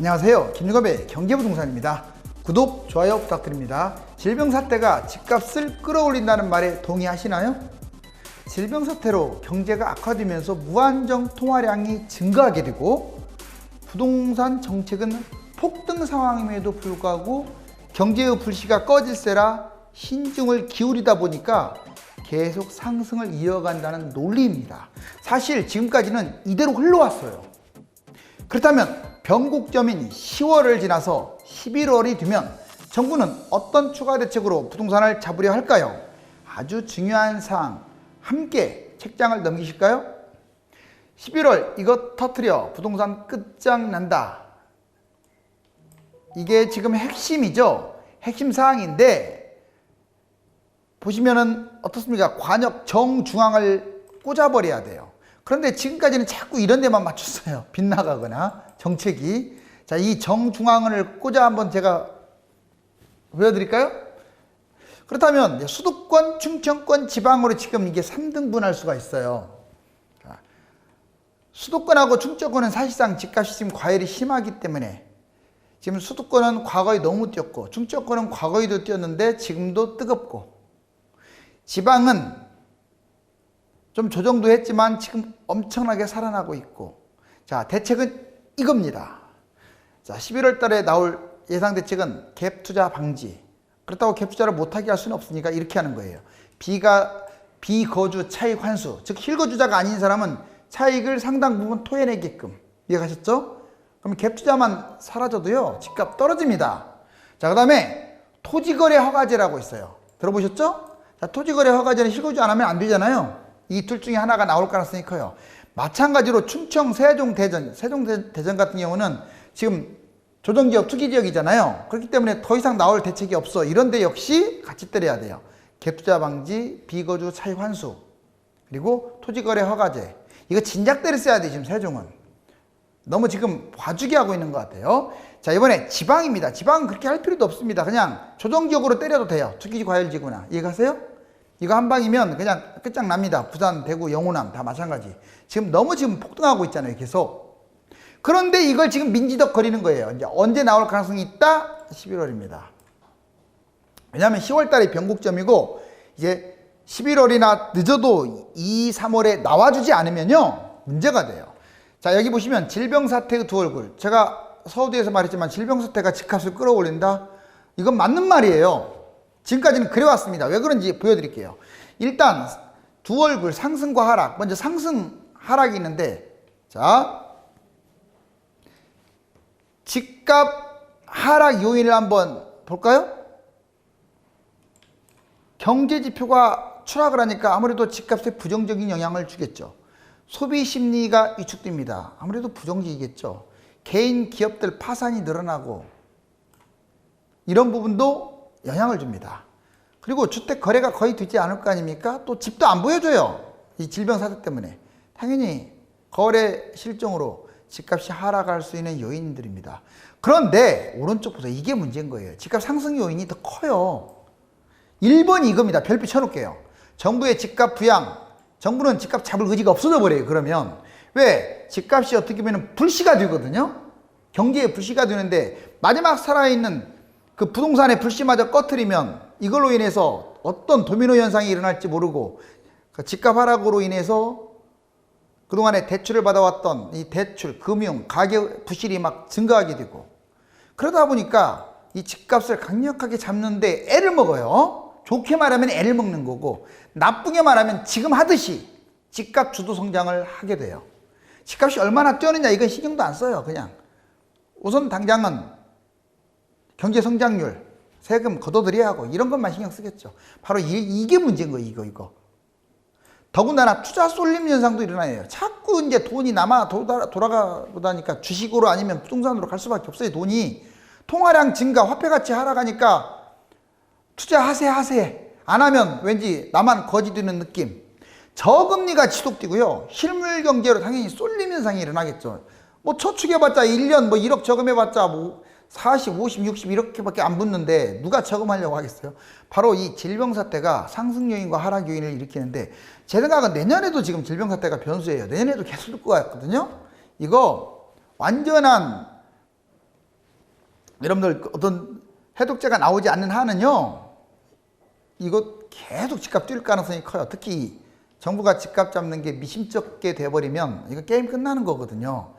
안녕하세요. 김유갑의 경제부동산입니다. 구독, 좋아요 부탁드립니다. 질병사태가 집값을 끌어올린다는 말에 동의하시나요? 질병사태로 경제가 악화되면서 무한정 통화량이 증가하게 되고 부동산 정책은 폭등 상황임에도 불구하고 경제의 불씨가 꺼질세라 신중을 기울이다 보니까 계속 상승을 이어간다는 논리입니다. 사실 지금까지는 이대로 흘러왔어요. 그렇다면 변곡점인 10월을 지나서 11월이 되면 정부는 어떤 추가 대책으로 부동산을 잡으려 할까요? 아주 중요한 사항 함께 책장을 넘기실까요? 11월 이것 터트려 부동산 끝장난다. 이게 지금 핵심이죠. 핵심 사항인데 보시면은 어떻습니까? 관역 정중앙을 꽂아버려야 돼요. 그런데 지금까지는 자꾸 이런 데만 맞췄어요. 빗나가거나 정책이. 자, 이 정중앙을 꽂아 한번 제가 보여드릴까요? 그렇다면 수도권, 충청권, 지방으로 지금 이게 3등분할 수가 있어요. 자, 수도권하고 충청권은 사실상 집값이 지금 과열이 심하기 때문에 지금 수도권은 과거에 너무 뛰었고 충청권은 과거에도 뛰었는데 지금도 뜨겁고 지방은 좀 조정도 했지만 지금 엄청나게 살아나고 있고, 자, 대책은 이겁니다. 자, 11월 달에 나올 예상 대책은 갭 투자 방지. 그렇다고 갭 투자를 못하게 할 수는 없으니까 이렇게 하는 거예요. 비거주 차익 환수. 즉 실거주자가 아닌 사람은 차익을 상당 부분 토해내게끔. 이해가셨죠? 그럼 갭 투자만 사라져도요 집값 떨어집니다. 자, 그 다음에 토지거래 허가제라고 있어요. 들어보셨죠? 자, 토지거래 허가제는 실거주 안 하면 안 되잖아요. 이 둘 중에 하나가 나올 가능성이 커요. 마찬가지로 충청, 세종, 대전 같은 경우는 지금 조정지역, 투기지역이잖아요. 그렇기 때문에 더 이상 나올 대책이 없어. 이런데 역시 같이 때려야 돼요. 갭투자 방지, 비거주 차익 환수, 그리고 토지거래 허가제. 이거 진작대로 써야 돼. 지금 세종은 너무 지금 봐주기 하고 있는 것 같아요. 자, 이번에 지방입니다. 지방은 그렇게 할 필요도 없습니다. 그냥 조정지역으로 때려도 돼요. 투기지 과열지구나. 이해가세요? 이거 한 방이면 그냥 끝장납니다. 부산, 대구, 영호남 다 마찬가지. 지금 너무 폭등하고 있잖아요. 계속. 그런데 이걸 지금 민지덕 거리는 거예요. 이제 언제 나올 가능성이 있다? 11월입니다. 왜냐하면 10월 달에 변곡점이고 이제 11월이나 늦어도 2, 3월에 나와주지 않으면요 문제가 돼요. 자, 여기 보시면 질병사태의 두 얼굴. 제가 서두에서 말했지만 질병사태가 집값을 끌어올린다. 이건 맞는 말이에요. 지금까지는 그래왔습니다. 왜 그런지 보여드릴게요. 일단 두 얼굴 상승과 하락. 먼저 상승 하락이 있는데, 자, 집값 하락 요인을 한번 볼까요? 경제지표가 추락을 하니까 아무래도 집값에 부정적인 영향을 주겠죠. 소비 심리가 위축됩니다. 아무래도 부정적이겠죠. 개인 기업들 파산이 늘어나고 이런 부분도 영향을 줍니다. 그리고 주택 거래가 거의 되지 않을 거 아닙니까? 또 집도 안 보여줘요. 이 질병 사태 때문에. 당연히 거래 실종으로 집값이 하락할 수 있는 요인들입니다. 그런데 오른쪽 보세요. 이게 문제인 거예요. 집값 상승 요인이 더 커요. 1번이 이겁니다. 별표 쳐놓을게요. 정부의 집값 부양. 정부는 집값 잡을 의지가 없어져 버려요. 그러면 왜? 집값이 어떻게 보면 불씨가 되거든요. 경제에 불씨가 되는데 마지막 살아있는 그 부동산의 불씨마저 꺼트리면 이걸로 인해서 어떤 도미노 현상이 일어날지 모르고 그 집값 하락으로 인해서 그동안에 대출을 받아왔던 이 대출, 금융, 가격 부실이 막 증가하게 되고 그러다 보니까 이 집값을 강력하게 잡는데 애를 먹어요. 좋게 말하면 애를 먹는 거고 나쁘게 말하면 지금 하듯이 집값 주도 성장을 하게 돼요. 집값이 얼마나 뛰었느냐 이건 신경도 안 써요. 그냥 우선 당장은 경제 성장률, 세금 걷어들여야 하고 이런 것만 신경 쓰겠죠. 바로 이게 문제인 거예요. 이거. 더군다나 투자 쏠림 현상도 일어나요. 자꾸 이제 돈이 남아 돌아가보다니까 주식으로 아니면 부동산으로 갈 수밖에 없어요. 돈이 통화량 증가, 화폐 가치 하락하니까 투자하세 안 하면 왠지 나만 거지 되는 느낌. 저금리가 지속되고요. 실물 경제로 당연히 쏠림 현상이 일어나겠죠. 뭐 저축해봤자 1년 뭐 1억 저금해봤자 뭐 40, 50, 60 이렇게밖에 안 붙는데 누가 저금하려고 하겠어요? 바로 이 질병사태가 상승 요인과 하락 요인을 일으키는데 제 생각은 내년에도 지금 질병사태가 변수예요. 내년에도 계속 될 것 같거든요. 이거 완전한 여러분들 어떤 해독제가 나오지 않는 한은요, 이거 계속 집값 뛸 가능성이 커요. 특히 정부가 집값 잡는 게 미심쩍게 돼버리면 이거 게임 끝나는 거거든요.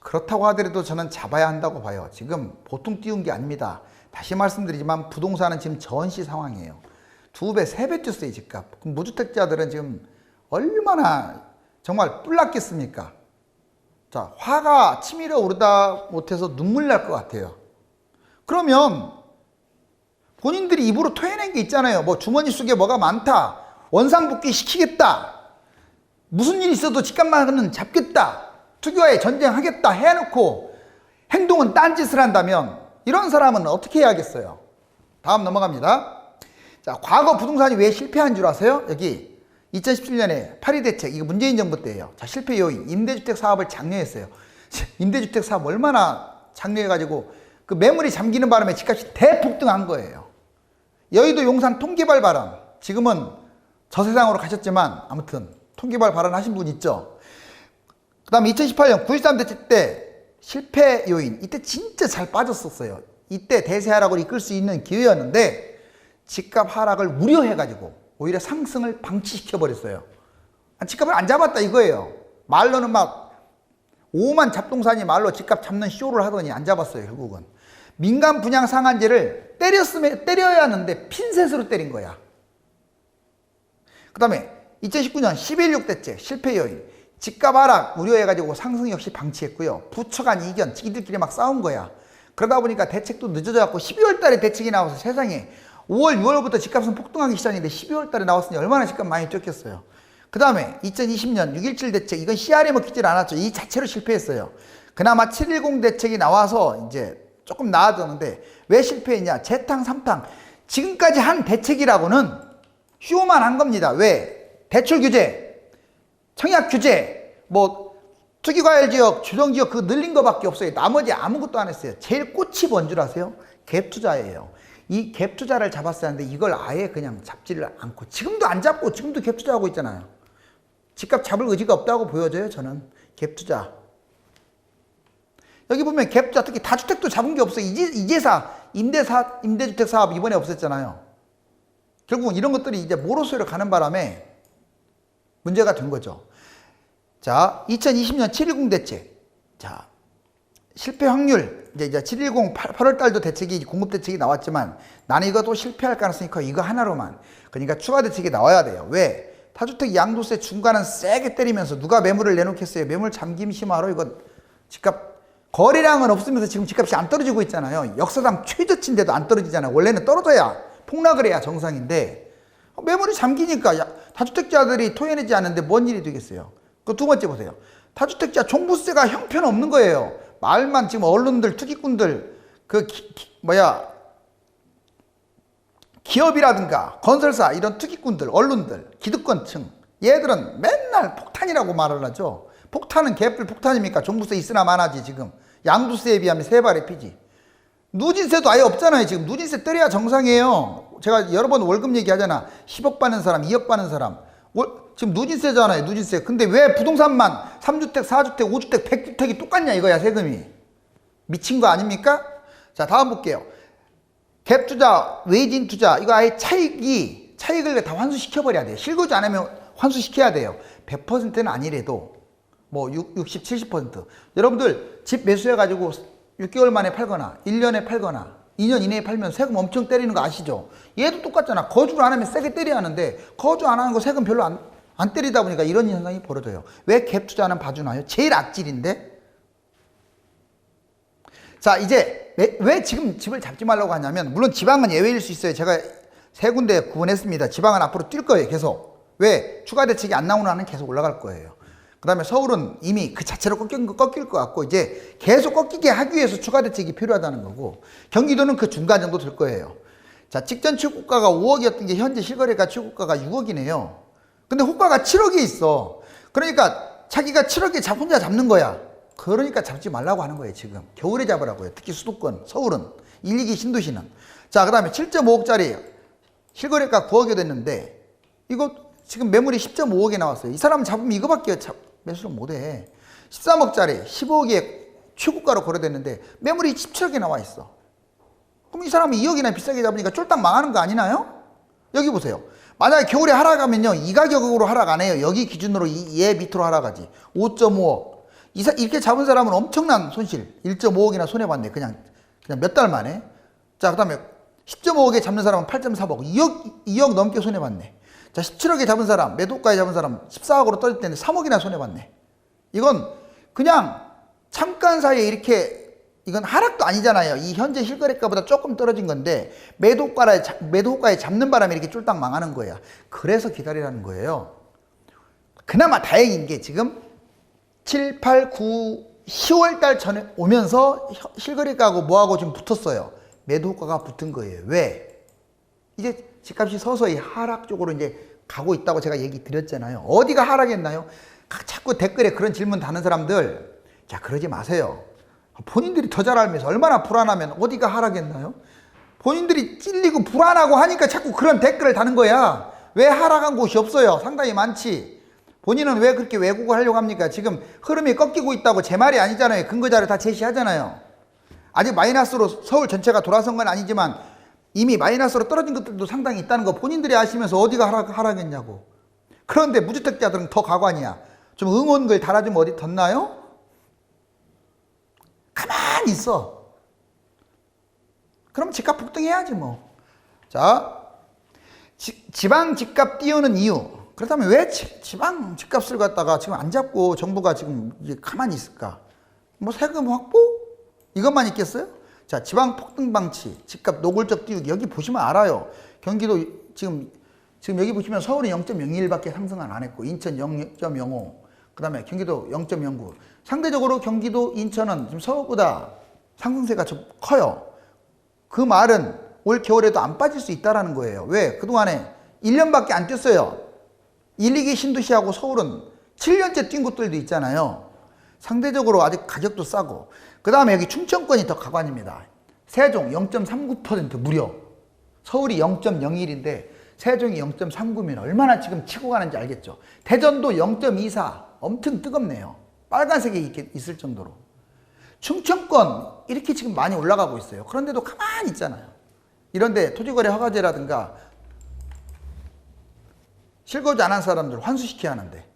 그렇다고 하더라도 저는 잡아야 한다고 봐요. 지금 보통 띄운 게 아닙니다. 다시 말씀드리지만 부동산은 지금 전시 상황이에요. 2배, 3배 뛰었어요, 집값. 그럼 무주택자들은 지금 얼마나 정말 뿔났겠습니까? 자, 화가 치밀어 오르다 못해서 눈물 날 것 같아요. 그러면 본인들이 입으로 토해낸 게 있잖아요. 뭐 주머니 속에 뭐가 많다. 원상복귀 시키겠다. 무슨 일이 있어도 집값만은 잡겠다. 투기와의 전쟁하겠다 해놓고 행동은 딴짓을 한다면 이런 사람은 어떻게 해야겠어요? 다음 넘어갑니다. 자, 과거 부동산이 왜 실패한 줄 아세요? 여기 2017년에 파리 대책, 이거 문재인 정부 때예요. 자, 실패 요인, 임대주택 사업을 장려했어요. 임대주택 사업 얼마나 장려해가지고 그 매물이 잠기는 바람에 집값이 대폭등한 거예요. 여의도 용산 통개발 발언, 지금은 저 세상으로 가셨지만 아무튼 통개발 발언하신 분 있죠. 그 다음에 2018년 9.13 대책 때 실패 요인, 이때 진짜 잘 빠졌었어요. 이때 대세하락을 이끌 수 있는 기회였는데 집값 하락을 우려해가지고 오히려 상승을 방치시켜버렸어요. 집값을 안 잡았다 이거예요. 말로는 막 오만 잡동사니 말로 집값 잡는 쇼를 하더니 안 잡았어요. 결국은 민간 분양 상한제를 때려야 하는데 핀셋으로 때린 거야. 그 다음에 2019년 11.6 대책 실패 요인, 집값 하락 우려해가지고 상승 역시 방치했고요. 부처 간 이견, 지들끼리 막 싸운 거야. 그러다 보니까 대책도 늦어져갖고 12월 달에 대책이 나와서 세상에 5월, 6월부터 집값은 폭등하기 시작했는데 12월 달에 나왔으니 얼마나 집값 많이 뛰었겠어요. 그 다음에 2020년 6.17 대책, 이건 CR에 먹히질 않았죠. 이 자체로 실패했어요. 그나마 7.10 대책이 나와서 이제 조금 나아졌는데 왜 실패했냐? 재탕, 삼탕. 지금까지 한 대책이라고는 쇼만 한 겁니다. 왜? 대출 규제, 청약 규제, 뭐 투기과열지역, 주정지역 그거 늘린 거밖에 없어요. 나머지 아무것도 안 했어요. 제일 꽃이 뭔 줄 아세요? 갭 투자예요. 이 갭 투자를 잡았어야 하는데 이걸 아예 그냥 잡지를 않고 지금도 안 잡고 지금도 갭 투자하고 있잖아요. 집값 잡을 의지가 없다고 보여져요. 저는 갭 투자. 여기 보면 갭 투자, 특히 다주택도 잡은 게 없어요. 이제사 임대주택 사업 이번에 없앴잖아요. 결국은 이런 것들이 이제 모로수로 가는 바람에 문제가 된 거죠. 자, 2020년 7.10 대책. 자, 실패 확률, 이제 7.10 8월 달도 대책이, 공급 대책이 나왔지만 나는 이것도 실패할 가능성이 커요. 이거 하나로만. 그러니까 추가 대책이 나와야 돼요. 왜? 다주택 양도세 중간은 세게 때리면서 누가 매물을 내놓겠어요? 매물 잠김 심화로 이거 집값, 거래량은 없으면서 지금 집값이 안 떨어지고 있잖아요. 역사상 최저치인데도 안 떨어지잖아요. 원래는 떨어져야, 폭락을 해야 정상인데 매물이 잠기니까 다주택자들이 토해내지 않는데 뭔 일이 되겠어요? 그 두 번째 보세요. 다주택자 종부세가 형편없는 거예요. 말만 지금 언론들, 투기꾼들, 기업이라든가 건설사 이런 투기꾼들, 언론들, 기득권층, 얘들은 맨날 폭탄이라고 말을 하죠. 폭탄은 개뿔 폭탄입니까? 종부세 있으나 마나지. 지금 양도세에 비하면 세 발의 피지. 누진세도 아예 없잖아요. 지금 누진세 때려야 정상이에요. 제가 여러 번 월급 얘기하잖아. 10억 받는 사람, 2억 받는 사람. 지금 누진세잖아요. 누진세. 근데 왜 부동산만 3주택, 4주택, 5주택, 100주택이 똑같냐 이거야. 세금이. 미친 거 아닙니까? 자, 다음 볼게요. 갭 투자, 외진 투자, 이거 아예 차익을 다 환수시켜버려야 돼요. 실거주 안 하면 환수시켜야 돼요. 100%는 아니래도 뭐 60, 70%. 여러분들 집 매수해가지고 6개월 만에 팔거나 1년에 팔거나 2년 이내에 팔면 세금 엄청 때리는 거 아시죠? 얘도 똑같잖아. 거주를 안 하면 세게 때려야 하는데 거주 안 하는 거 세금 별로 안 때리다 보니까 이런 현상이 벌어져요. 왜 갭 투자는 봐주나요? 제일 악질인데. 자, 이제 왜 지금 집을 잡지 말라고 하냐면, 물론 지방은 예외일 수 있어요. 제가 세 군데 구분했습니다. 지방은 앞으로 뛸 거예요. 계속. 왜? 추가 대책이 안 나오는 한은 계속 올라갈 거예요. 그 다음에 서울은 이미 그 자체로 꺾일 것 같고, 이제 계속 꺾이게 하기 위해서 추가 대책이 필요하다는 거고, 경기도는 그 중간 정도 될 거예요. 자, 직전 취급가가 5억이었던 게 현재 실거래가 취급가가 6억이네요. 근데 호가가 7억에 있어. 그러니까 자기가 7억에 혼자 잡는 거야. 그러니까 잡지 말라고 하는 거예요. 지금 겨울에 잡으라고요. 특히 수도권, 서울은, 1, 2기 신도시는. 자, 그 다음에 7.5억짜리 실거래가 9억이 됐는데 이거 지금 매물이 10.5억에 나왔어요. 이 사람 잡으면 이거밖에 매수를 못해. 13억짜리 15억에 최고가로 거래됐는데 매물이 17억에 나와 있어. 그럼 이 사람은 2억이나 비싸게 잡으니까 쫄딱 망하는 거 아니나요? 여기 보세요. 만약에 겨울에 하락하면요, 이 가격으로 하락 안 해요. 여기 기준으로 얘 밑으로 하락하지. 5.5억. 이렇게 잡은 사람은 엄청난 손실. 1.5억이나 손해봤네. 그냥 몇 달 만에. 자, 그 다음에 10.5억에 잡는 사람은 8.4억. 2억 넘게 손해봤네. 자, 17억에 잡은 사람, 매도가에 잡은 사람 14억으로 떨어질 때는 3억이나 손해봤네. 이건 그냥 잠깐 사이에 이렇게, 이건 하락도 아니잖아요. 이 현재 실거래가보다 조금 떨어진 건데 매도가에 잡는 바람에 이렇게 쫄딱 망하는 거야. 그래서 기다리라는 거예요. 그나마 다행인 게 지금 7, 8, 9, 10월 달 전에 오면서 실거래가하고 뭐하고 지금 붙었어요. 매도가가 붙은 거예요. 왜? 이제 집값이 서서히 하락 쪽으로 이제 가고 있다고 제가 얘기 드렸잖아요. 어디가 하락했나요? 자꾸 댓글에 그런 질문 다는 사람들, 자, 그러지 마세요. 본인들이 더 잘 알면서 얼마나 불안하면 어디가 하락했나요? 본인들이 찔리고 불안하고 하니까 자꾸 그런 댓글을 다는 거야. 왜 하락한 곳이 없어요? 상당히 많지. 본인은 왜 그렇게 왜곡을 하려고 합니까? 지금 흐름이 꺾이고 있다고 제 말이 아니잖아요. 근거자료 다 제시하잖아요. 아직 마이너스로 서울 전체가 돌아선 건 아니지만 이미 마이너스로 떨어진 것들도 상당히 있다는 거 본인들이 아시면서 어디가 하락했냐고. 그런데 무주택자들은 더 가관이야. 좀 응원글 달아주면 어디 덧나요? 가만히 있어. 그럼 집값 폭등해야지 뭐. 자, 지방 집값 띄우는 이유. 그렇다면 왜 지방 집값을 갖다가 지금 안 잡고 정부가 지금 이게 가만히 있을까? 뭐 세금 확보? 이것만 있겠어요? 자, 지방 폭등 방치, 집값 노골적 띄우기. 여기 보시면 알아요. 경기도 지금 여기 보시면 서울이 0.01밖에 상승을 안 했고 인천 0.05, 그 다음에 경기도 0.09. 상대적으로 경기도, 인천은 지금 서울보다 상승세가 좀 커요. 그 말은 올 겨울에도 안 빠질 수 있다는 거예요. 왜? 그동안에 1년밖에 안 뛰었어요. 1, 2기 신도시하고 서울은 7년째 뛴 곳들도 있잖아요. 상대적으로 아직 가격도 싸고. 그 다음에 여기 충청권이 더 가관입니다. 세종 0.39% 무려. 서울이 0.01인데 세종이 0.39면 얼마나 지금 치고 가는지 알겠죠. 대전도 0.24, 엄청 뜨겁네요. 빨간색이 있을 정도로. 충청권 이렇게 지금 많이 올라가고 있어요. 그런데도 가만히 있잖아요. 이런데 토지거래 허가제라든가 실거주 안 한 사람들 환수시켜야 하는데,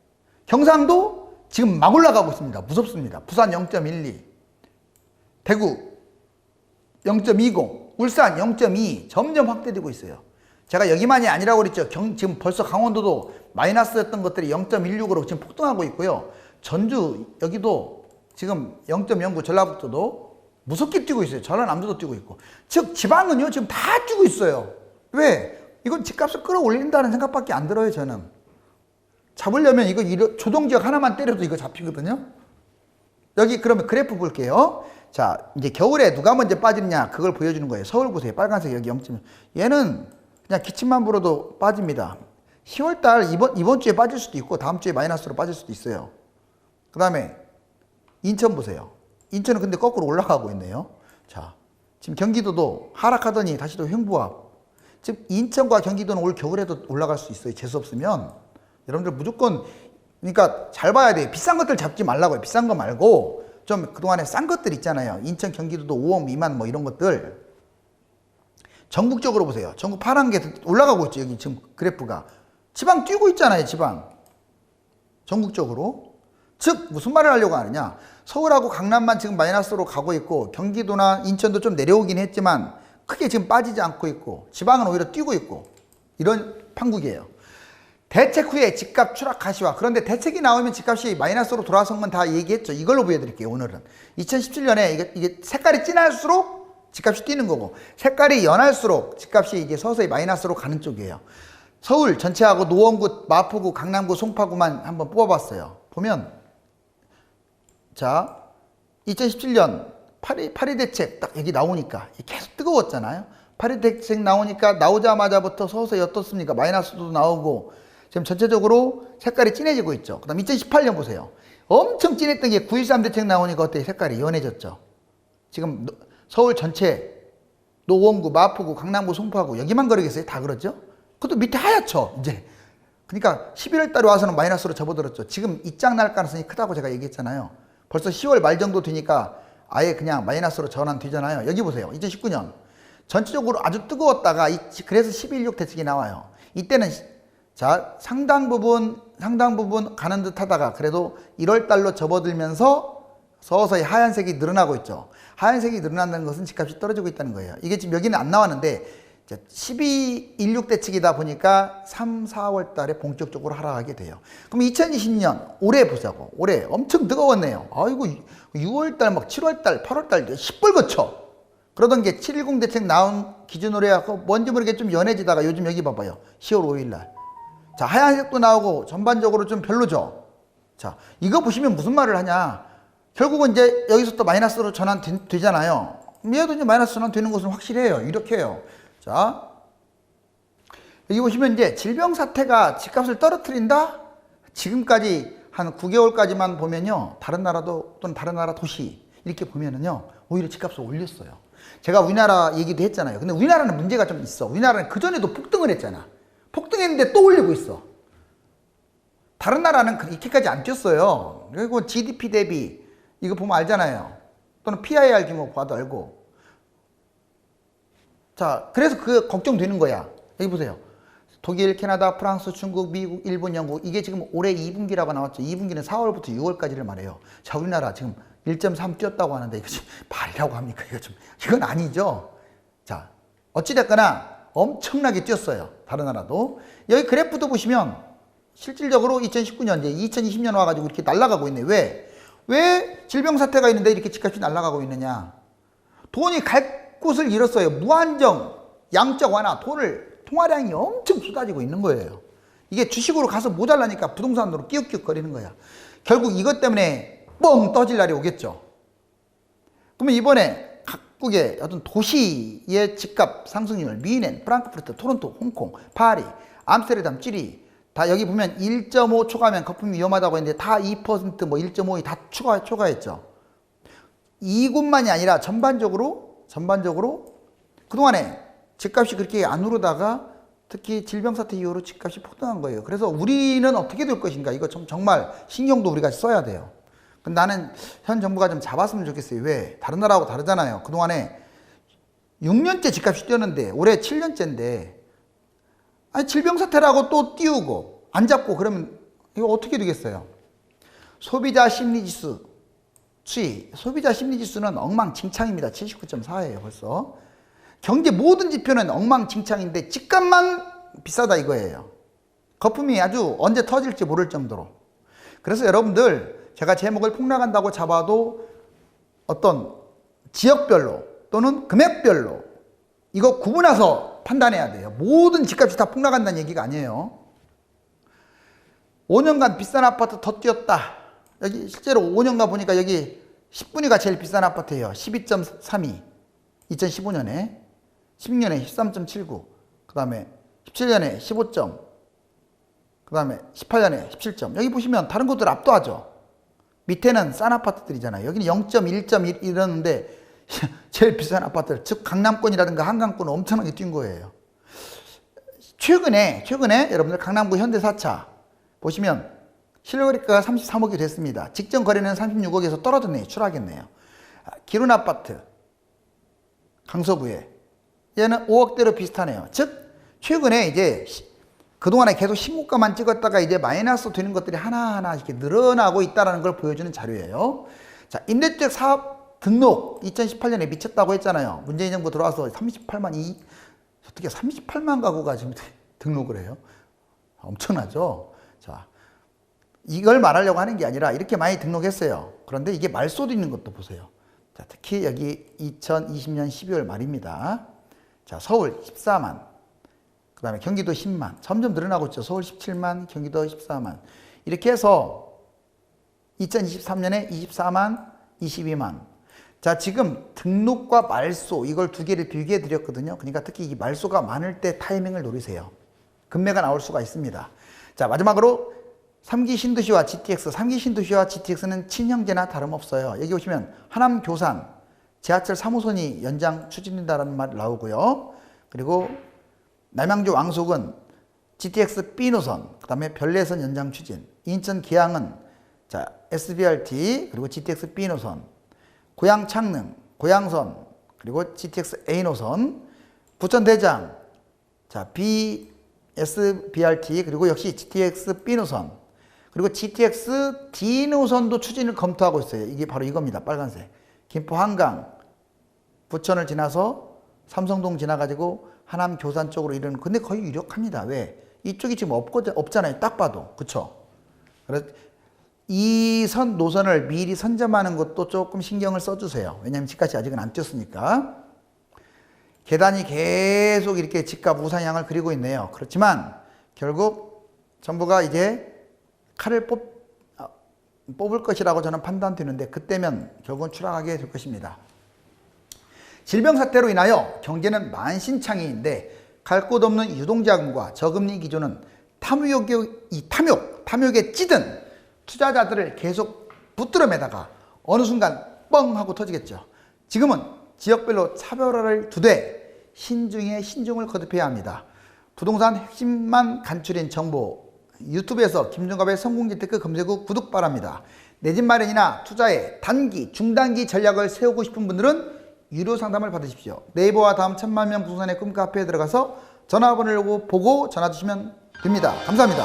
경상도 지금 막 올라가고 있습니다. 무섭습니다. 부산 0.12, 대구 0.20, 울산 0.2 점점 확대되고 있어요. 제가 여기만이 아니라고 그랬죠. 지금 벌써 강원도도 마이너스였던 것들이 0.16으로 지금 폭등하고 있고요. 전주 여기도 지금 0.09, 전라북도도 무섭게 뛰고 있어요. 전라남도도 뛰고 있고. 즉 지방은요 지금 다 뛰고 있어요. 왜? 이건 집값을 끌어올린다는 생각밖에 안 들어요. 저는 잡으려면 이거 조동지역 하나만 때려도 이거 잡히거든요. 여기 그러면 그래프 볼게요. 자, 이제 겨울에 누가 먼저 빠지느냐 그걸 보여주는 거예요. 서울 보세요. 빨간색 여기 0. 얘는 그냥 기침만 불어도 빠집니다. 10월달 이번 주에 빠질 수도 있고 다음 주에 마이너스로 빠질 수도 있어요. 그 다음에 인천 보세요. 인천은 근데 거꾸로 올라가고 있네요. 자, 지금 경기도도 하락하더니 다시 또 횡보하고. 즉 인천과 경기도는 올 겨울에도 올라갈 수 있어요. 재수 없으면. 여러분들 무조건 그러니까 잘 봐야 돼요. 비싼 것들 잡지 말라고요. 비싼 거 말고 좀 그동안에 싼 것들 있잖아요. 인천 경기도도 5억 미만 뭐 이런 것들. 전국적으로 보세요. 전국 파란 게 올라가고 있죠. 여기 지금 그래프가. 지방 뛰고 있잖아요. 지방. 전국적으로. 즉 무슨 말을 하려고 하느냐. 서울하고 강남만 지금 마이너스로 가고 있고 경기도나 인천도 좀 내려오긴 했지만 크게 지금 빠지지 않고 있고 지방은 오히려 뛰고 있고 이런 판국이에요. 대책 후에 집값 추락 가시화. 그런데 대책이 나오면 집값이 마이너스로 돌아선 건 다 얘기했죠. 이걸로 보여드릴게요. 오늘은 2017년에 이게 색깔이 진할수록 집값이 뛰는 거고 색깔이 연할수록 집값이 이제 서서히 마이너스로 가는 쪽이에요. 서울 전체하고 노원구, 마포구, 강남구, 송파구만 한번 뽑아봤어요. 보면 자 2017년 파리 대책 딱 여기 나오니까 계속 뜨거웠잖아요. 파리 대책 나오니까 나오자마자부터 서서히 어떻습니까? 마이너스도 나오고 지금 전체적으로 색깔이 진해지고 있죠. 그 다음 2018년 보세요. 엄청 진했던 게 9.13 대책 나오니까 어때요? 색깔이 연해졌죠. 지금 서울 전체 노원구, 마포구, 강남구, 송파구 여기만 그러겠어요? 다 그렇죠? 그것도 밑에 하얗죠. 이제 그러니까 11월 달에 와서는 마이너스로 접어들었죠. 지금 입장 날 가능성이 크다고 제가 얘기했잖아요. 벌써 10월 말 정도 되니까 아예 그냥 마이너스로 전환되잖아요. 여기 보세요. 2019년 전체적으로 아주 뜨거웠다가 그래서 12.16 대책이 나와요. 이때는 자 상당 부분 가는 듯 하다가 그래도 1월 달로 접어들면서 서서히 하얀색이 늘어나고 있죠. 하얀색이 늘어난다는 것은 집값이 떨어지고 있다는 거예요. 이게 지금 여기는 안 나왔는데 12.16 대책이다 보니까 3, 4월 달에 본격적으로 하락하게 돼요. 그럼 2020년 올해 보자고. 올해 엄청 뜨거웠네요. 아이고 6월 달 막 7월 달 8월 달 시뻘겋죠. 그러던 게 7.10 대책 나온 기준으로 해갖고 뭔지 모르게 좀 연해지다가 요즘 여기 봐봐요. 10월 5일 날. 자, 하얀색도 나오고 전반적으로 좀 별로죠. 자, 이거 보시면 무슨 말을 하냐. 결국은 이제 여기서 또 마이너스로 전환되잖아요. 얘도 이제 마이너스 전환되는 것은 확실해요. 이렇게 해요. 자, 여기 보시면 이제 질병 사태가 집값을 떨어뜨린다? 지금까지 한 9개월까지만 보면요. 다른 나라도 또는 다른 나라 도시 이렇게 보면은요. 오히려 집값을 올렸어요. 제가 우리나라 얘기도 했잖아요. 근데 우리나라는 문제가 좀 있어. 우리나라는 그전에도 폭등을 했잖아. 폭등했는데 또 올리고 있어. 다른 나라는 이렇게까지 안 뛰었어요. 그리고 GDP 대비 이거 보면 알잖아요. 또는 PIR 규모 봐도 알고. 자, 그래서 그 걱정되는 거야. 여기 보세요. 독일, 캐나다, 프랑스, 중국, 미국, 일본, 영국 이게 지금 올해 2분기라고 나왔죠. 2분기는 4월부터 6월까지를 말해요. 자, 우리나라 지금 1.3 뛰었다고 하는데 이거 지금 말이라고 합니까? 이건 아니죠. 자, 어찌됐거나 엄청나게 뛰었어요. 다른 나라도. 여기 그래프도 보시면 실질적으로 2019년 이제 2020년 와가지고 이렇게 날아가고 있네. 왜 질병 사태가 있는데 이렇게 집값이 날아가고 있느냐? 돈이 갈 곳을 잃었어요. 무한정 양적 완화 통화량이 엄청 쏟아지고 있는 거예요. 이게 주식으로 가서 모자라니까 부동산으로 끼욱끼욱거리는 거야. 결국 이것 때문에 뻥 떠질 날이 오겠죠. 그러면 이번에 각국의 어떤 도시의 집값 상승률, 뮌헨, 프랑크푸르트, 토론토, 홍콩, 파리, 암스테르담, 찌리 다 여기 보면 1.5 초과하면 거품이 위험하다고 했는데 다 2% 뭐 1.5이 다 초과했죠. 이곳만이 아니라 전반적으로 그동안에 집값이 그렇게 안 오르다가 특히 질병 사태 이후로 집값이 폭등한 거예요. 그래서 우리는 어떻게 될 것인가 이거 정말 신경도 우리가 써야 돼요. 근데 나는 현 정부가 좀 잡았으면 좋겠어요. 왜? 다른 나라하고 다르잖아요. 그동안에 6년째 집값이 뛰었는데 올해 7년째인데 아니 질병 사태라고 또 띄우고 안 잡고 그러면 이거 어떻게 되겠어요? 소비자 심리지수 추이. 소비자 심리지수는 엉망진창입니다. 79.4예요 벌써. 경제 모든 지표는 엉망진창인데 집값만 비싸다 이거예요. 거품이 아주 언제 터질지 모를 정도로. 그래서 여러분들 제가 제목을 폭락한다고 잡아도 어떤 지역별로 또는 금액별로 이거 구분해서 판단해야 돼요. 모든 집값이 다 폭락한다는 얘기가 아니에요. 5년간 비싼 아파트 더 뛰었다. 여기 실제로 5년간 보니까 여기 10분위가 제일 비싼 아파트예요. 12.32 2015년에 16년에 13.79 그 다음에 17년에 15점 그 다음에 18년에 17점. 여기 보시면 다른 곳들 압도하죠. 밑에는 싼 아파트들이잖아요. 여기는 0.1.1 이러는데 제일 비싼 아파트들, 즉 강남권이라든가 한강권은 엄청나게 뛴 거예요. 최근에 여러분들 강남구 현대 4차 보시면 실거래가가 33억이 됐습니다. 직전 거래는 36억에서 떨어졌네요. 추락했네요. 기룬 아파트 강서구에 얘는 5억대로 비슷하네요. 즉 최근에 이제 그동안에 계속 신고가만 찍었다가 이제 마이너스 되는 것들이 하나하나 이렇게 늘어나고 있다는 걸 보여주는 자료예요. 자, 임대주택 사업 등록 2018년에 미쳤다고 했잖아요. 문재인 정부 들어와서 어떻게 38만 가구가 지금 등록을 해요? 엄청나죠? 자, 이걸 말하려고 하는 게 아니라 이렇게 많이 등록했어요. 그런데 이게 말소도 있는 것도 보세요. 자, 특히 여기 2020년 12월 말입니다. 자, 서울 14만, 그 다음에 경기도 10만, 점점 늘어나고 있죠. 서울 17만, 경기도 14만. 이렇게 해서 2023년에 24만, 22만. 자, 지금 등록과 말소, 이걸 두 개를 비교해 드렸거든요. 그러니까 특히 이 말소가 많을 때 타이밍을 노리세요. 금매가 나올 수가 있습니다. 자, 마지막으로 3기 신도시와 GTX. 3기 신도시와 GTX는 친형제나 다름없어요. 여기 보시면 하남 교산, 지하철 3호선이 연장 추진된다는 말 나오고요. 그리고 남양주 왕속은 GTX B 노선, 그 다음에 별내선 연장 추진. 인천 기항은 자, SBRT, 그리고 GTX B 노선. 고양 창릉, 고양선, 그리고 GTX A 노선, 부천 대장, 자 BS BRT, 그리고 역시 GTX B 노선, 그리고 GTX D 노선도 추진을 검토하고 있어요. 이게 바로 이겁니다. 빨간색. 김포 한강, 부천을 지나서 삼성동 지나가지고 하남 교산 쪽으로 이르는, 근데 거의 유력합니다. 왜? 이쪽이 지금 없잖아요. 딱 봐도. 그쵸? 그래서 이 선 노선을 미리 선점하는 것도 조금 신경을 써주세요. 왜냐하면 집값이 아직은 안 뛰었으니까. 계단이 계속 이렇게 집값 우상향을 그리고 있네요. 그렇지만 결국 정부가 이제 칼을 뽑을 것이라고 저는 판단되는데, 그때면 결국은 추락하게 될 것입니다. 질병 사태로 인하여 경제는 만신창이인데 갈 곳 없는 유동자금과 저금리 기조는 탐욕에 찌든 투자자들을 계속 붙들어 매다가 어느 순간 뻥 하고 터지겠죠. 지금은 지역별로 차별화를 두되 신중에 신중을 거듭해야 합니다. 부동산 핵심만 간추린 정보, 유튜브에서 김종갑의 성공재테크 검색 후 구독 바랍니다. 내 집 마련이나 투자에 단기, 중단기 전략을 세우고 싶은 분들은 유료 상담을 받으십시오. 네이버와 다음 1000만 명 부동산의 꿈 카페에 들어가서 전화번호를 보고 전화 주시면 됩니다. 감사합니다.